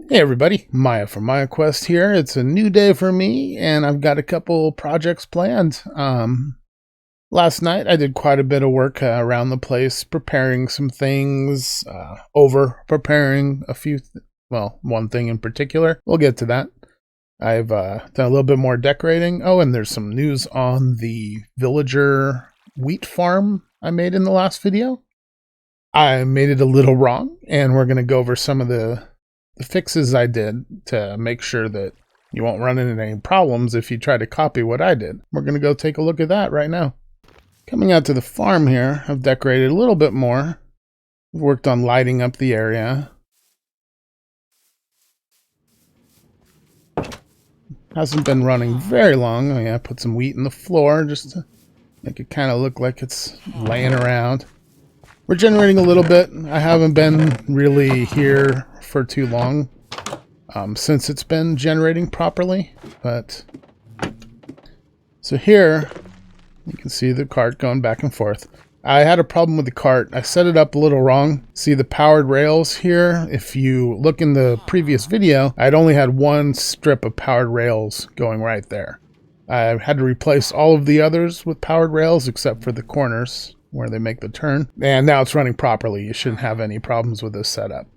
Hey everybody, Maya from MayaQuest here. It's a new day for me and I've got a couple projects planned. Last night I did quite a bit of work around the place, preparing some things, over-preparing a few, one thing in particular. We'll get to that. I've done a little bit more decorating. Oh, and there's some news on the villager wheat farm I made in the last video. I made it a little wrong and we're going to go over some of the fixes I did to make sure that you won't run into any problems if you try to copy what I did. We're going to go take a look at that right now. Coming out to the farm here, I've decorated a little bit more. I've worked on lighting up the area. Hasn't been running very long. I put some wheat in the floor just to make it kind of look like it's laying around. We're generating a little bit. I haven't been really here for too long since it's been generating properly, but so here you can see the cart going back and forth. I had a problem with the cart. I set it up a little wrong. See the powered rails here? If you look in the previous video, I'd only had one strip of powered rails going right there. I had to replace all of the others with powered rails except for the corners where they make the turn, and now it's running properly. You shouldn't have any problems with this setup.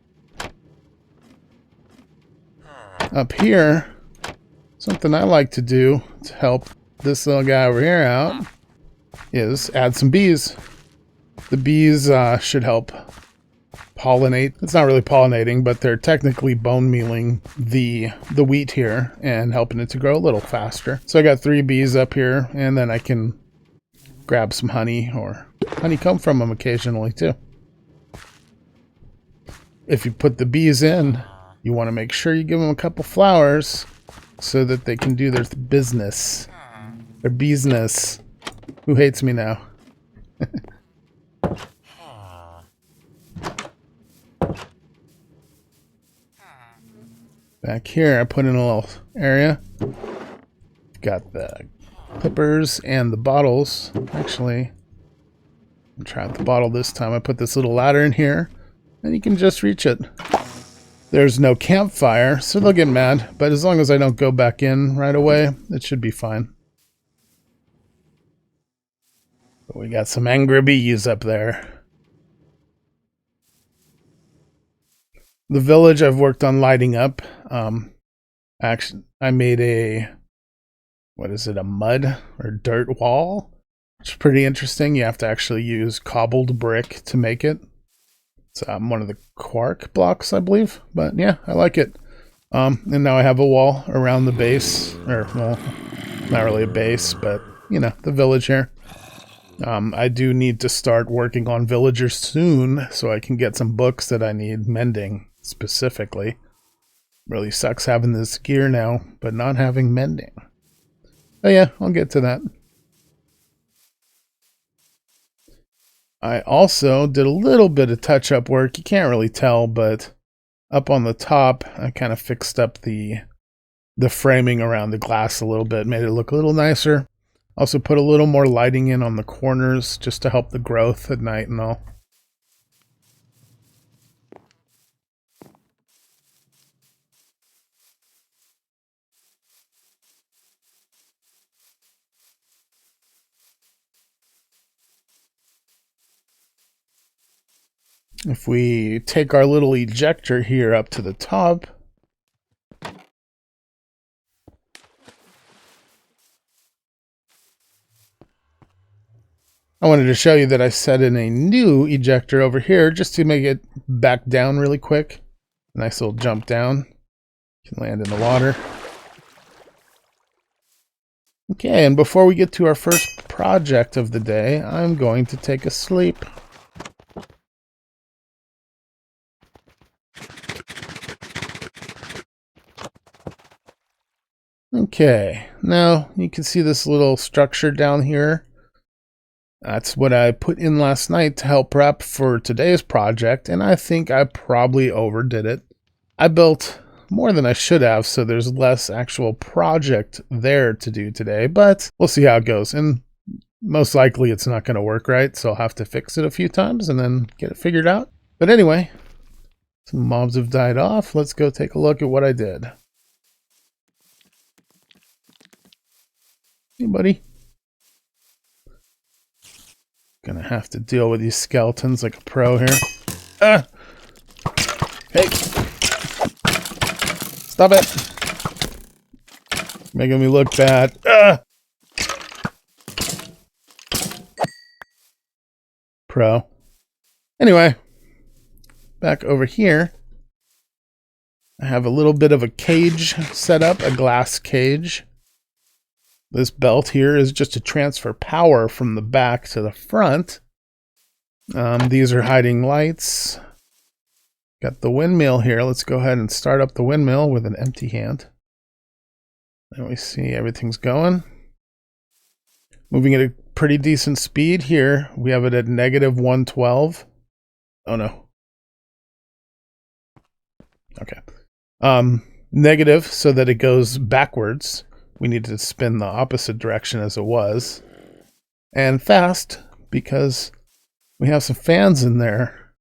Up here, something I like to do to help this little guy over here out is add some bees. The bees should help pollinate. It's not really pollinating, but they're technically bone mealing the wheat here and helping it to grow a little faster. So I got 3 bees up here, and then I can grab some honey or honeycomb from them occasionally too. If you put the bees in, you want to make sure you give them a couple flowers so that they can do their business. Their business. Who hates me now? Back here I put in a little area. Got the clippers and the bottles. Actually, I'll try out the bottle this time. I put this little ladder in here and you can just reach it. There's no campfire, so they'll get mad, but as long as I don't go back in right away, it should be fine. But we got some angry bees up there. The village I've worked on lighting up. Actually, I made a, what is it, a mud or dirt wall? It's pretty interesting. You have to actually use cobbled brick to make it. It's one of the Quark blocks, I believe. But yeah, I like it. And now I have a wall around the base. Or, well, not really a base, but, you know, the village here. I do need to start working on villagers soon so I can get some books that I need mending specifically. Really sucks having this gear now, but not having mending. Oh yeah, I'll get to that. I also did a little bit of touch-up work. You can't really tell, but up on the top, I kind of fixed up the framing around the glass a little bit, made it look a little nicer. Also put a little more lighting in on the corners just to help the growth at night and all. If we take our little ejector here up to the top, I wanted to show you that I set in a new ejector over here just to make it back down really quick. Nice little jump down. Can land in the water. Okay, and before we get to our first project of the day, I'm going to take a sleep. Okay, now you can see this little structure down here. That's what I put in last night to help prep for today's project, and I think I probably overdid it. I built more than I should have, so there's less actual project there to do today, but we'll see how it goes. And most likely it's not going to work right, so I'll have to fix it a few times and then get it figured out. But anyway, some mobs have died off. Let's go take a look at what I did. Hey, buddy. Gonna have to deal with these skeletons like a pro here. Ah! Hey! Stop it! Making me look bad. Ah! Pro. Anyway, back over here, I have a little bit of a cage set up, a glass cage. This belt here is just to transfer power from the back to the front. These are hiding lights. Got the windmill here. Let's go ahead and start up the windmill with an empty hand. There we see everything's going. Moving at a pretty decent speed here. We have it at negative 112. Oh no. Okay. Negative so that it goes backwards. We need to spin the opposite direction as it was. And fast, because we have some fans in there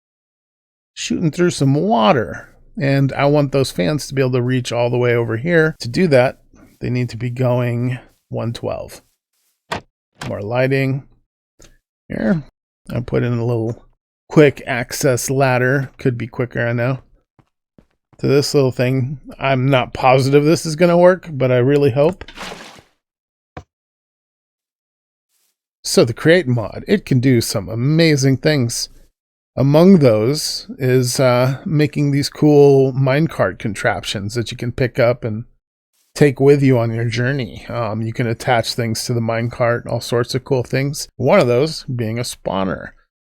shooting through some water. And I want those fans to be able to reach all the way over here. To do that, they need to be going 112. More lighting. Here, I put in a little quick access ladder. Could be quicker, I know. To this little thing. I'm not positive this is going to work, but I really hope. So the CreateMod, it can do some amazing things. Among those is making these cool minecart contraptions that you can pick up and take with you on your journey. You can attach things to the minecart, all sorts of cool things. One of those being a spawner.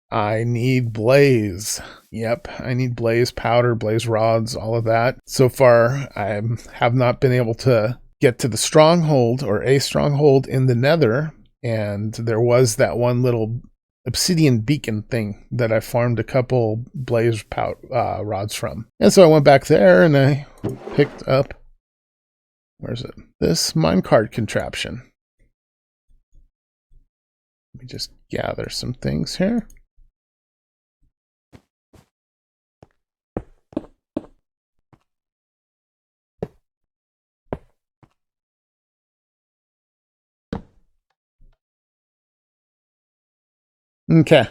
I need blaze. Yep, I need blaze powder, blaze rods, all of that. So far, I have not been able to get to the stronghold or a stronghold in the Nether. And there was that one little obsidian beacon thing that I farmed a couple blaze rods from. And so I went back there and I picked up, where's it? This minecart contraption. Let me just gather some things here. Okay,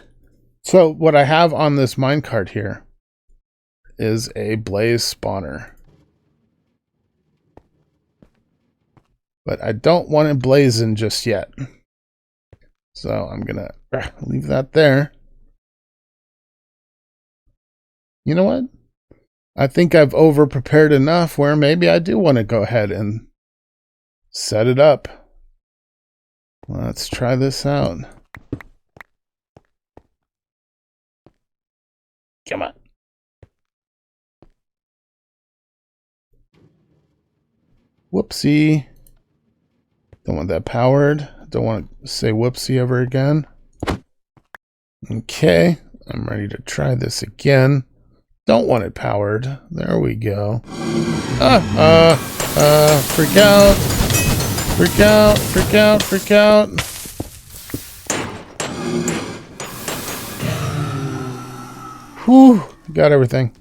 so what I have on this minecart here is a blaze spawner. But I don't want it blazing just yet. So I'm gonna leave that there. You know what? I think I've over-prepared enough where maybe I do want to go ahead and set it up. Let's try this out. Come on. Whoopsie. Don't want that powered. Don't want to say whoopsie ever again. Okay. I'm ready to try this again. Don't want it powered. There we go. Freak out. Freak out, freak out, freak out. Whew, got everything.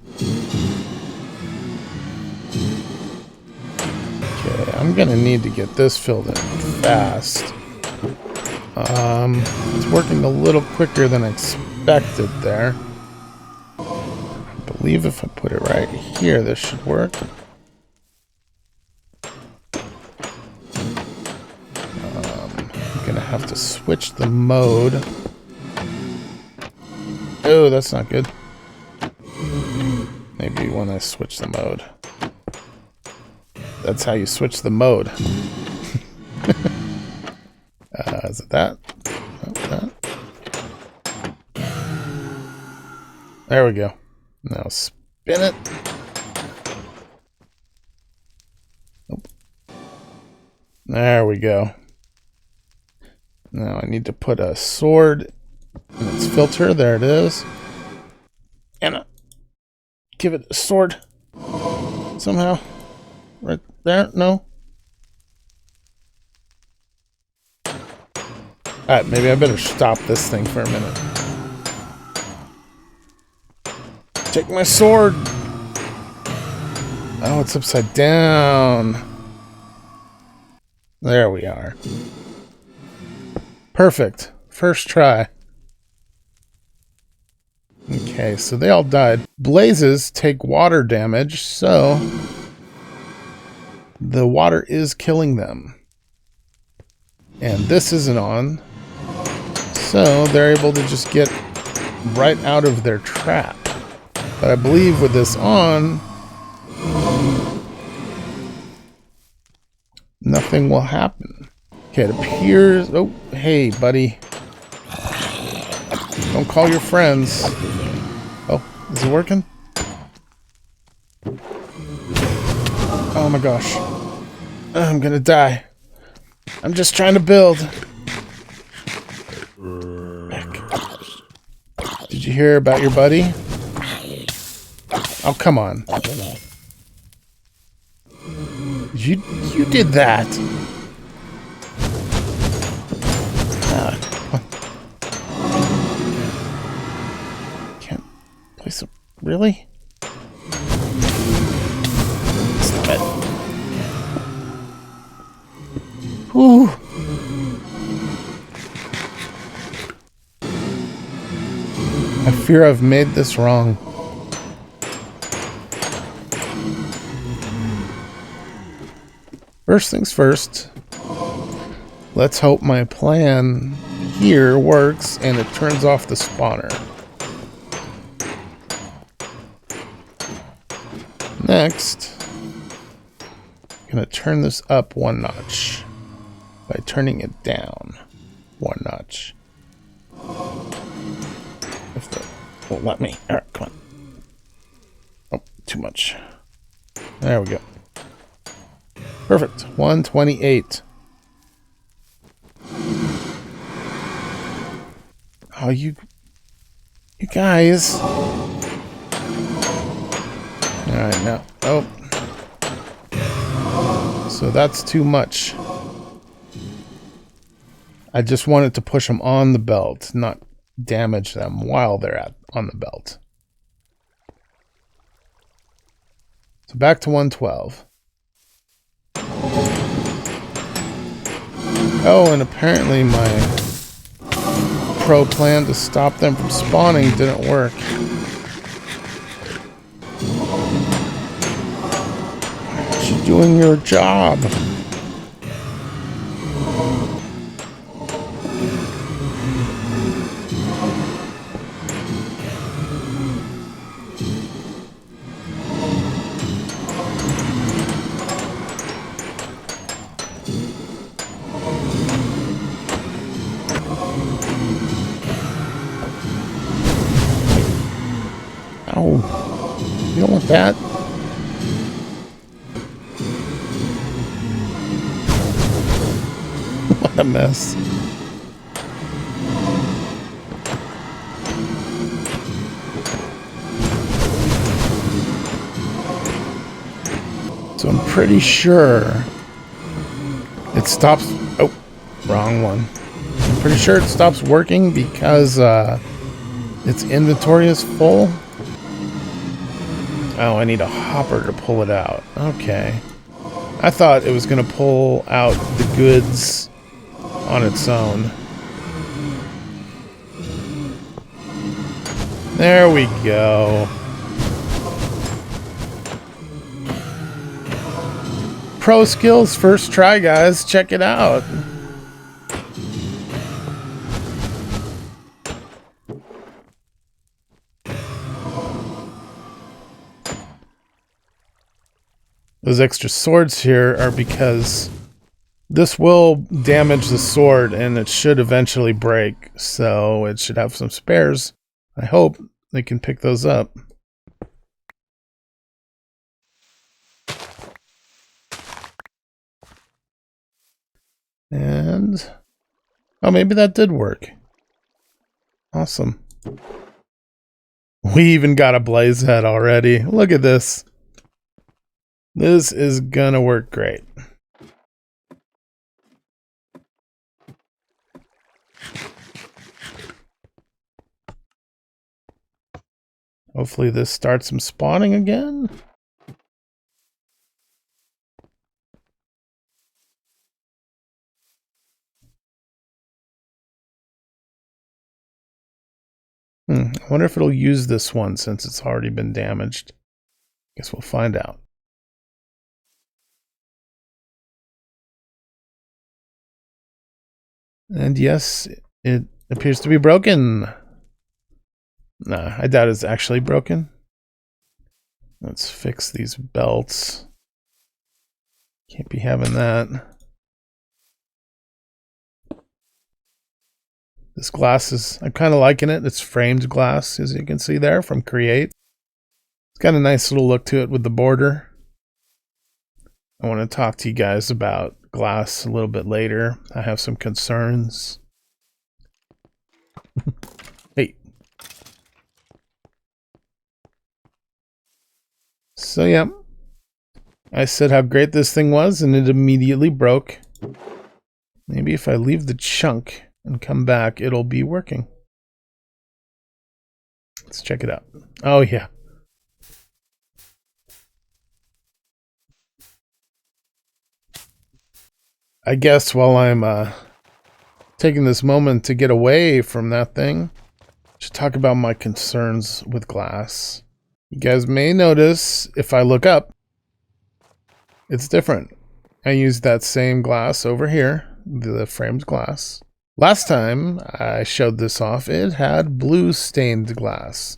Okay, I'm gonna need to get this filled in fast. It's working a little quicker than I expected there. I believe if I put it right here, this should work. I'm gonna have to switch the mode. Oh, that's not good. Maybe when I switch the mode. That's how you switch the mode. Is it that? Oh, that? There we go. Now spin it. Nope. There we go. Now I need to put a sword in its filter. There it is. And give it a sword. Somehow. Right there? No? Alright, maybe I better stop this thing for a minute. Take my sword! Oh, it's upside down. There we are. Perfect. First try. Okay, so they all died. Blazes take water damage, so the water is killing them. And this isn't on, so they're able to just get right out of their trap. But I believe with this on, nothing will happen. Okay, it appears... Oh, hey, buddy. Don't call your friends. Oh, is it working? Oh my gosh. I'm gonna die. I'm just trying to build. Did you hear about your buddy? Oh, come on. You did that. Can't place a... Really? Stop it. Whew. I fear I've made this wrong. First things first, let's hope my plan here works and it turns off the spawner. Next, I'm going to turn this up one notch by turning it down one notch. If that won't let me. All right, come on. Oh, too much. There we go. Perfect. 128. Oh, you guys. All right, now. Oh. So that's too much. I just wanted to push them on the belt, not damage them while they're on the belt. So back to 112. Oh, and apparently my pro plan to stop them from spawning didn't work. Aren't you doing your job? Oh, you don't want that. What a mess. So I'm pretty sure it stops... Oh, wrong one. I'm pretty sure it stops working because its inventory is full. Oh, I need a hopper to pull it out. Okay. I thought it was going to pull out the goods on its own. There we go. Pro skills first try, guys. Check it out. Those extra swords here are because this will damage the sword and it should eventually break. So it should have some spares. I hope they can pick those up. And oh, maybe that did work. Awesome. We even got a blaze head already. Look at this. This is gonna work great. Hopefully this starts some spawning again. I wonder if it'll use this one since it's already been damaged. Guess we'll find out. And yes, it appears to be broken. Nah, I doubt it's actually broken. Let's fix these belts. Can't be having that. This glass is, I'm kind of liking it. It's framed glass, as you can see there from Create. It's got a nice little look to it with the border. I want to talk to you guys about glass a little bit later. I have some concerns. Hey. So yeah, I said how great this thing was and it immediately broke. Maybe if I leave the chunk and come back, it'll be working. Let's check it out. Oh yeah. I guess while I'm taking this moment to get away from that thing, I should talk about my concerns with glass. You guys may notice if I look up, it's different. I used that same glass over here, the framed glass. Last time I showed this off, it had blue stained glass.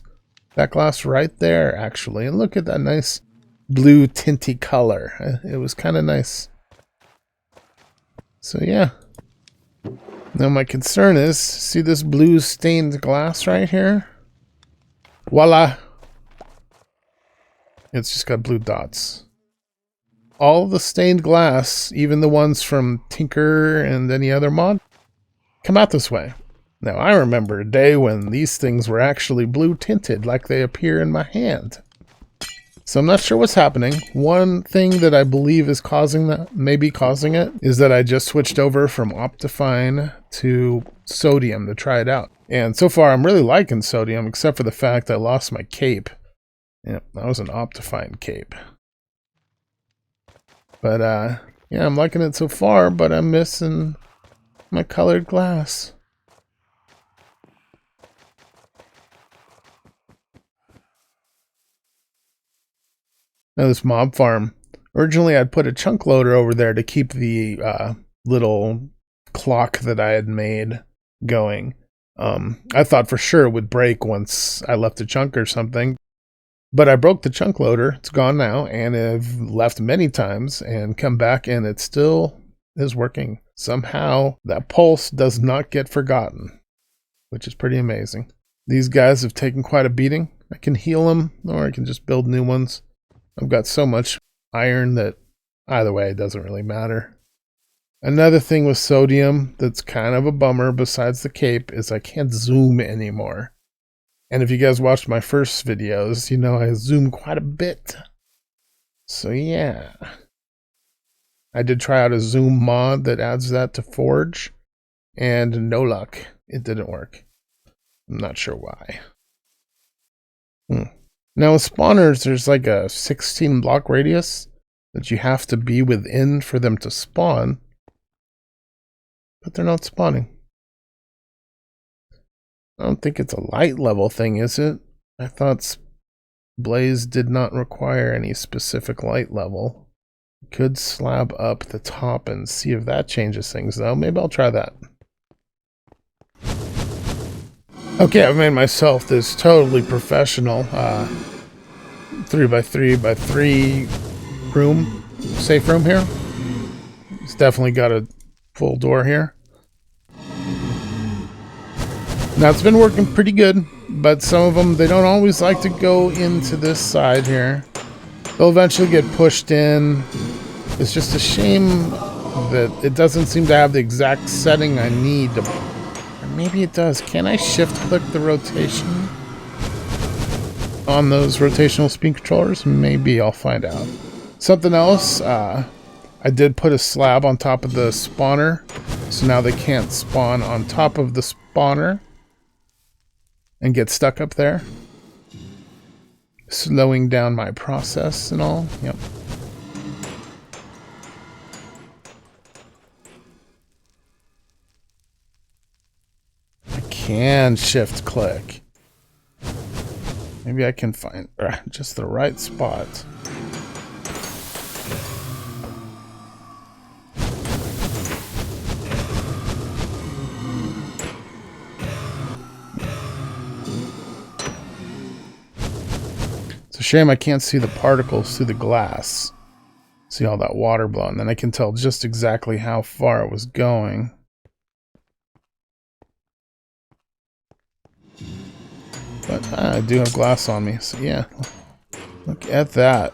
That glass right there, actually. And look at that nice blue tinty color. It was kind of nice. So yeah. Now my concern is, see this blue stained glass right here? Voila! It's just got blue dots. All the stained glass, even the ones from Tinker and any other mod, come out this way. Now I remember a day when these things were actually blue tinted like they appear in my hand. So I'm not sure what's happening. One thing that I believe is causing that, maybe causing it, is that I just switched over from Optifine to Sodium to try it out. And so far I'm really liking Sodium, except for the fact I lost my cape. Yep, that was an Optifine cape. But yeah, I'm liking it so far, but I'm missing my colored glass. Now this mob farm, originally I'd put a chunk loader over there to keep the little clock that I had made going. I thought for sure it would break once I left a chunk or something. But I broke the chunk loader. It's gone now, and I've left many times and come back, and it still is working. Somehow that pulse does not get forgotten, which is pretty amazing. These guys have taken quite a beating. I can heal them, or I can just build new ones. I've got so much iron that either way, it doesn't really matter. Another thing with Sodium that's kind of a bummer besides the cape is I can't zoom anymore. And if you guys watched my first videos, you know I zoom quite a bit. So yeah. I did try out a zoom mod that adds that to Forge, and no luck. It didn't work. I'm not sure why. Now with spawners, there's like a 16 block radius that you have to be within for them to spawn. But they're not spawning. I don't think it's a light level thing, is it? I thought Blaze did not require any specific light level. Could slab up the top and see if that changes things, though. Maybe I'll try that. Okay, I've made myself this totally professional 3x3x3 room, safe room here. It's definitely got a full door here. Now it's been working pretty good, but some of them, they don't always like to go into this side here. They'll eventually get pushed in. It's just a shame that it doesn't seem to have the exact setting I need to... Or maybe it does. Can I shift-click the rotation on those rotational speed controllers? Maybe I'll find out. Something else, I did put a slab on top of the spawner, so now they can't spawn on top of the spawner and get stuck up there. Slowing down my process and all. Yep. I can shift click. Maybe I can find just the right spot. It's a shame I can't see the particles through the glass. See all that water blowing. Then I can tell just exactly how far it was going. But I do have glass on me, so yeah. Look at that.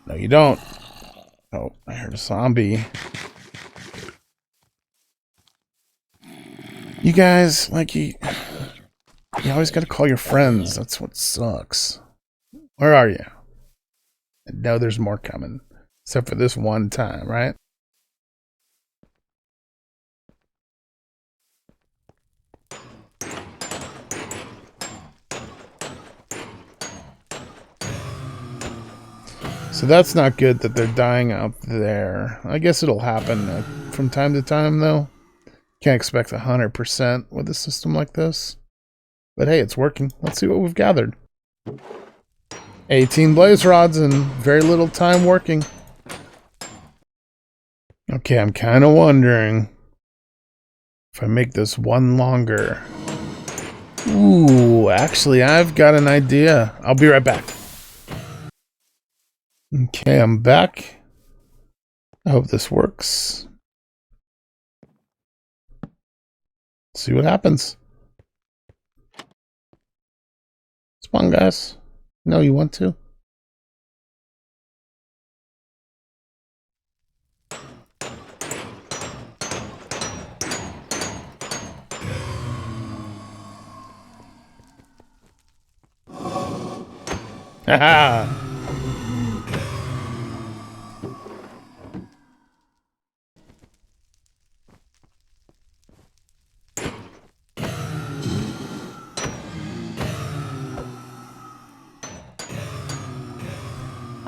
No, you don't. Oh, I heard a zombie. You guys, like, you always gotta call your friends. That's what sucks. Where are you? I know there's more coming. Except for this one time, right? So that's not good that they're dying out there. I guess it'll happen from time to time, though. Can't expect 100% with a system like this. But hey, it's working. Let's see what we've gathered. 18 blaze rods and very little time working. Okay, I'm kind of wondering if I make this one longer. Ooh, actually, I've got an idea. I'll be right back. Okay, I'm back. I hope this works. See what happens. Spawn, guys. No, you want to? Haha!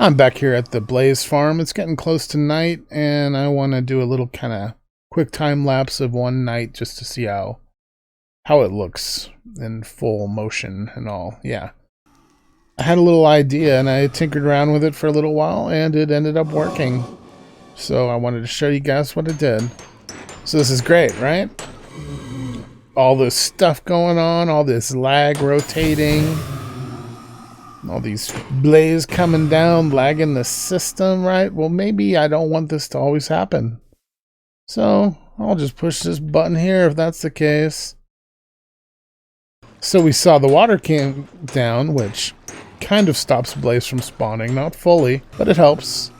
I'm back here at the Blaze Farm. It's getting close to night, and I want to do a little kind of quick time lapse of one night just to see how it looks in full motion and all. Yeah. I had a little idea, and I tinkered around with it for a little while, and it ended up working. So I wanted to show you guys what it did. So this is great, right? All this stuff going on, all this lag rotating. All these blaze coming down, lagging the system, right? Well, maybe I don't want this to always happen. So I'll just push this button here if that's the case. So we saw the water came down, which kind of stops blaze from spawning. Not fully, but it helps.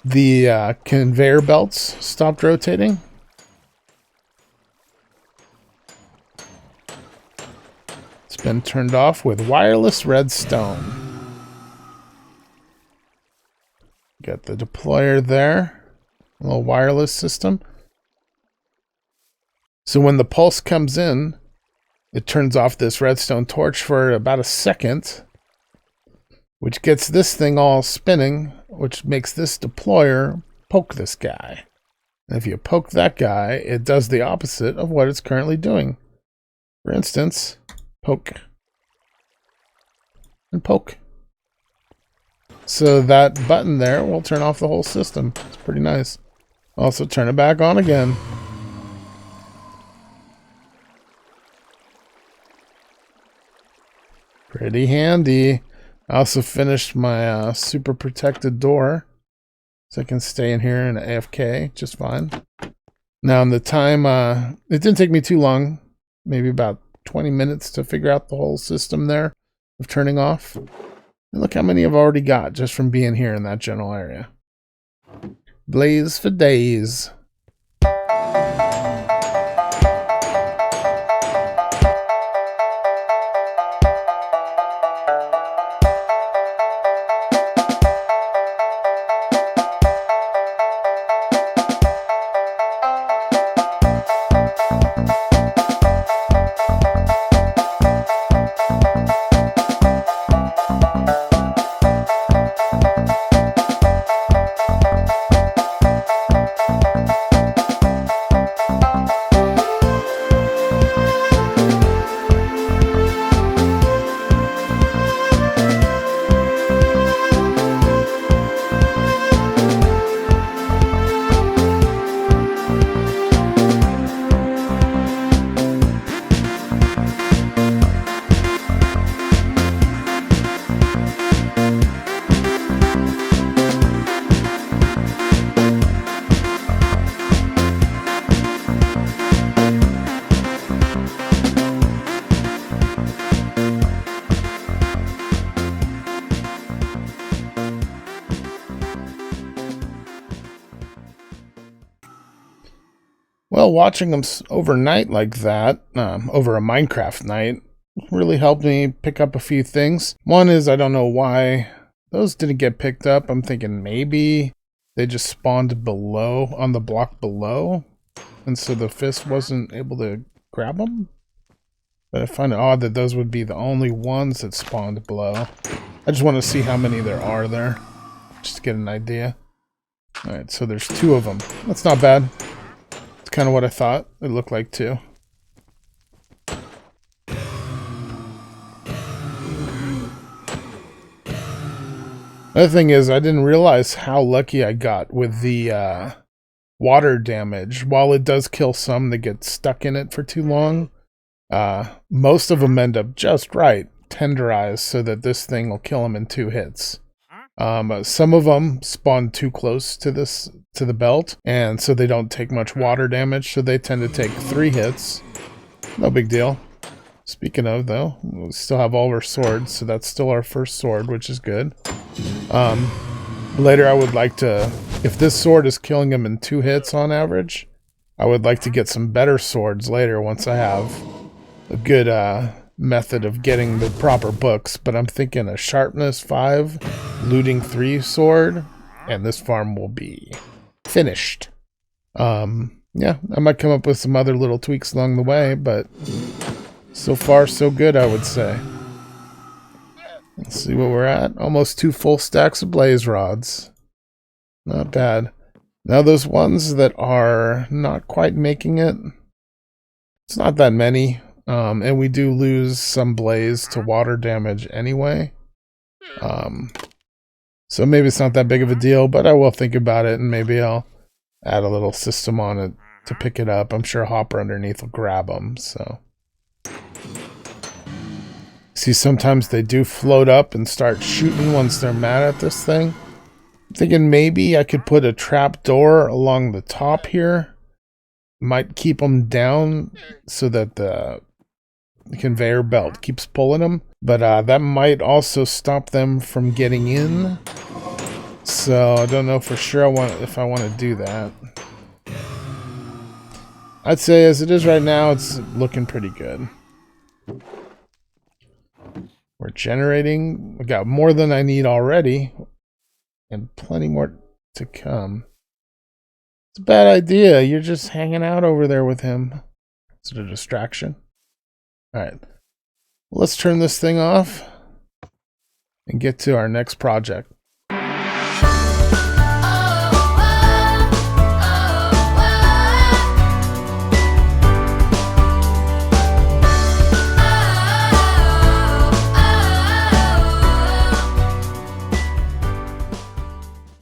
The conveyor belts stopped rotating. It's been turned off with wireless redstone. Got the deployer there. A little wireless system. So when the pulse comes in, it turns off this redstone torch for about a second, which gets this thing all spinning, which makes this deployer poke this guy. And if you poke that guy, it does the opposite of what it's currently doing. For instance, poke and poke. So that button there will turn off the whole system. It's pretty nice. Also turn it back on again. Pretty handy. I also finished my super protected door, so I can stay in here and AFK just fine. Now in the time, it didn't take me too long, maybe about 20 minutes to figure out the whole system there of turning off. And look how many I've already got just from being here in that general area. Blaze for days. Well, watching them overnight like that, over a Minecraft night, really helped me pick up a few things. One is I don't know why those didn't get picked up. I'm thinking maybe they just spawned below, on the block below, and so the fist wasn't able to grab them. But I find it odd that those would be the only ones that spawned below. I just want to see how many there are there, just to get an idea. Alright, so there's 2 of them. That's not bad. It's kind of what I thought it looked like too. Another thing is I didn't realize how lucky I got with the water damage. While it does kill some that get stuck in it for too long, most of them end up just right, tenderized, so that this thing will kill them in 2 hits. Some of them spawn too close to the belt, and so they don't take much water damage, so they tend to take 3 hits. No big deal. Speaking of, though, we still have all our swords, so that's still our first sword, which is good. Later I would like to, if this sword is killing him in 2 hits on average, I would like to get some better swords later once I have a good method of getting the proper books. But I'm thinking a sharpness 5, looting 3 sword, and this farm will be finished. Yeah, I might come up with some other little tweaks along the way, but so far so good, I would say. Let's see what we're at. Almost 2 full stacks of blaze rods. Not bad. Now those ones that are not quite making it, it's not that many. And we do lose some blaze to water damage anyway. So maybe it's not that big of a deal, but I will think about it, and maybe I'll add a little system on it to pick it up. I'm sure Hopper underneath will grab them, so. See, sometimes they do float up and start shooting once they're mad at this thing. I'm thinking maybe I could put a trap door along the top here. Might keep them down so that the conveyor belt keeps pulling them. But that might also stop them from getting in. So I don't know for sure if I want to do that. I'd say as it is right now, it's looking pretty good. We're generating. We got more than I need already, and plenty more to come. It's a bad idea. You're just hanging out over there with him. Is it a distraction? All right. Let's turn this thing off and get to our next project.